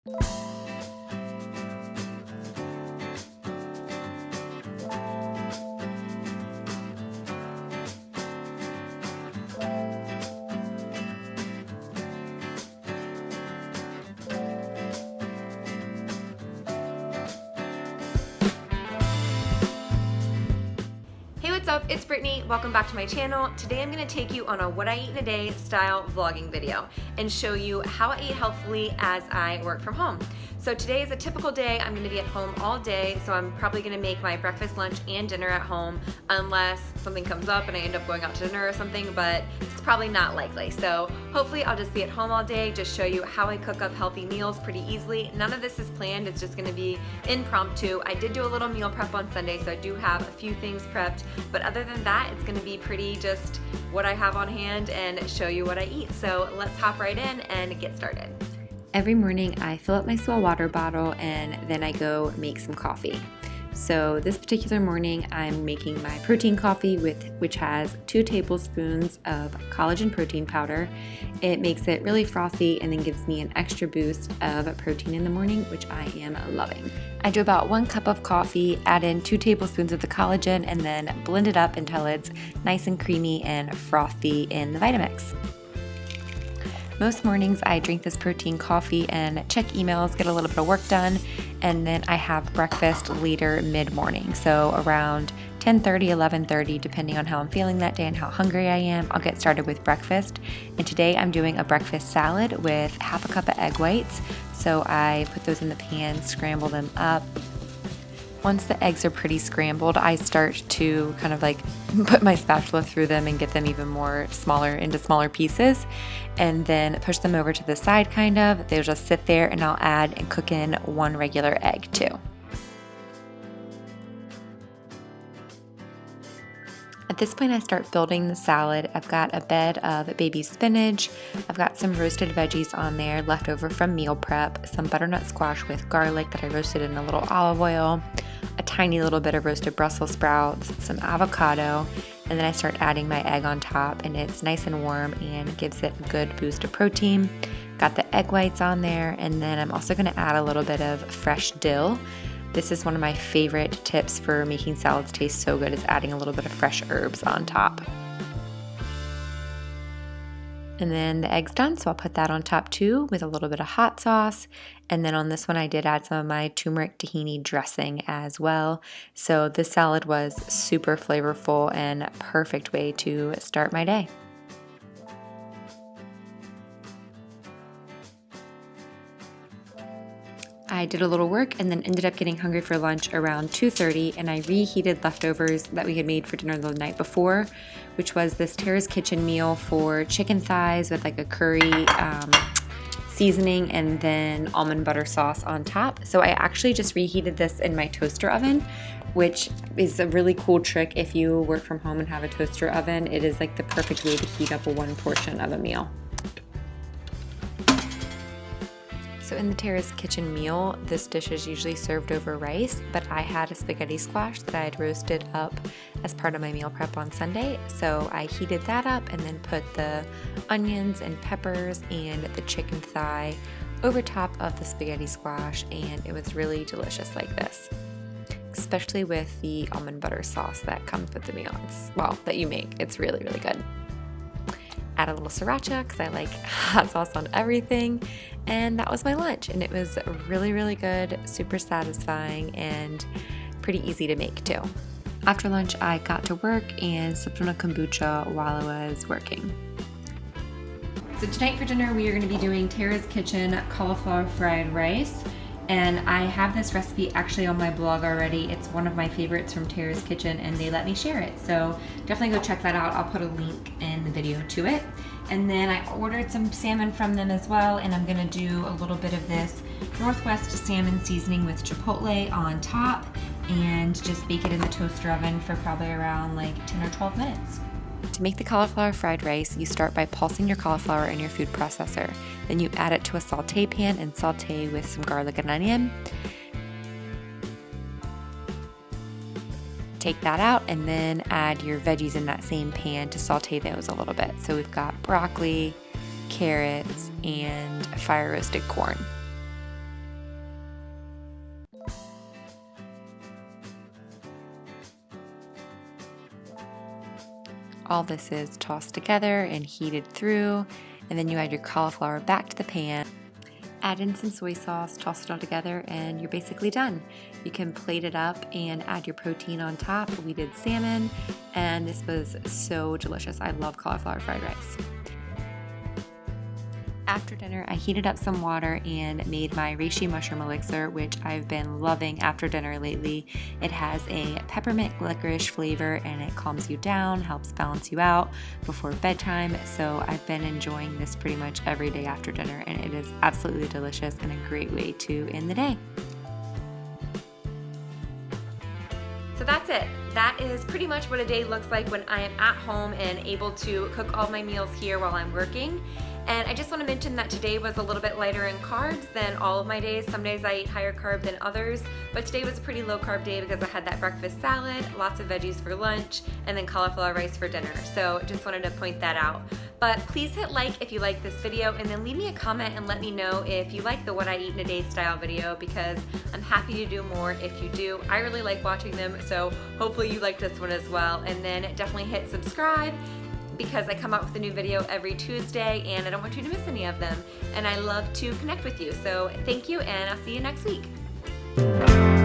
What's up? It's Brittany. Welcome back to my channel. Today I'm going to take you on a what I eat in a day style vlogging video and show you how I eat healthfully as I work from home. So today is a typical day. I'm going to be at home all day, so I'm probably going to make my breakfast, lunch, and dinner at home unless something comes up and I end up going out to dinner or something, but it's probably not likely. So hopefully I'll just be at home all day, just show you how I cook up healthy meals pretty easily. None of this is planned. It's just going to be impromptu. I did do a little meal prep on Sunday, so I do have a few things prepped, but other than that, it's going to be pretty just what I have on hand and show you what I eat. So let's hop right in and get started. Every morning I fill up my Swell water bottle and then I go make some coffee. So this particular morning I'm making my protein coffee which has 2 tablespoons of collagen protein powder. It makes it really frothy and then gives me an extra boost of protein in the morning, which I am loving. I do about 1 cup of coffee, add in 2 tablespoons of the collagen, and then blend it up until it's nice and creamy and frothy in the Vitamix. Most mornings I drink this protein coffee and check emails, get a little bit of work done, and then I have breakfast later mid-morning. So around 10:30, 11:30, depending on how I'm feeling that day and how hungry I am, I'll get started with breakfast. And today I'm doing a breakfast salad with half a cup of egg whites. So I put those in the pan, scramble them up. Once the eggs are pretty scrambled, I start to kind of like put my spatula through them and get them even more into smaller pieces, and then push them over to the side kind of. They'll just sit there and I'll add and cook in 1 regular egg too. At this point I start building the salad. I've got a bed of baby spinach, I've got some roasted veggies on there left over from meal prep, some butternut squash with garlic that I roasted in a little olive oil, a tiny little bit of roasted Brussels sprouts, some avocado, and then I start adding my egg on top, and it's nice and warm and gives it a good boost of protein. Got the egg whites on there, and then I'm also going to add a little bit of fresh dill. This is one of my favorite tips for making salads taste so good, is adding a little bit of fresh herbs on top. And then the egg's done, so I'll put that on top too with a little bit of hot sauce. And then on this one I did add some of my turmeric tahini dressing as well. So this salad was super flavorful and perfect way to start my day. I did a little work and then ended up getting hungry for lunch around 2:30, and I reheated leftovers that we had made for dinner the night before, which was this Tara's Kitchen meal for chicken thighs with like a curry seasoning and then almond butter sauce on top. So I actually just reheated this in my toaster oven, which is a really cool trick if you work from home and have a toaster oven. It is like the perfect way to heat up one portion of a meal. So in the Tara's Kitchen meal, this dish is usually served over rice, but I had a spaghetti squash that I had roasted up as part of my meal prep on Sunday. So I heated that up and then put the onions and peppers and the chicken thigh over top of the spaghetti squash, and it was really delicious like this, especially with the almond butter sauce that comes with the meal. That you make. It's really, really good. Add a little sriracha because I like hot sauce on everything, and that was my lunch, and it was really, really good, super satisfying, and pretty easy to make too. After lunch I got to work and sipped on a kombucha while I was working. So tonight for dinner we are going to be doing Tara's Kitchen cauliflower fried rice. And I have this recipe actually on my blog already. It's one of my favorites from Tara's Kitchen, and they let me share it. So definitely go check that out. I'll put a link in the video to it. And then I ordered some salmon from them as well, and I'm gonna do a little bit of this Northwest salmon seasoning with chipotle on top and just bake it in the toaster oven for probably around like 10 or 12 minutes. To make the cauliflower fried rice, you start by pulsing your cauliflower in your food processor. Then you add it to a saute pan and saute with some garlic and onion. Take that out and then add your veggies in that same pan to saute those a little bit. So we've got broccoli, carrots, and fire roasted corn. All this is tossed together and heated through, and then you add your cauliflower back to the pan. Add in some soy sauce, toss it all together, and you're basically done. You can plate it up and add your protein on top. We did salmon, and this was so delicious. I love cauliflower fried rice. After dinner, I heated up some water and made my reishi mushroom elixir, which I've been loving after dinner lately. It has a peppermint licorice flavor and it calms you down, helps balance you out before bedtime. So I've been enjoying this pretty much every day after dinner, and it is absolutely delicious and a great way to end the day. So that's it. That is pretty much what a day looks like when I am at home and able to cook all my meals here while I'm working. And I just want to mention that today was a little bit lighter in carbs than all of my days. Some days I eat higher carb than others, but today was a pretty low carb day because I had that breakfast salad, lots of veggies for lunch, and then cauliflower rice for dinner. So just wanted to point that out. But please hit like if you like this video, and then leave me a comment and let me know if you like the What I Eat in a Day style video, because I'm happy to do more if you do. I really like watching them, so hopefully you like this one as well. And then definitely hit subscribe, because I come out with a new video every Tuesday and I don't want you to miss any of them. And I love to connect with you. So thank you, and I'll see you next week.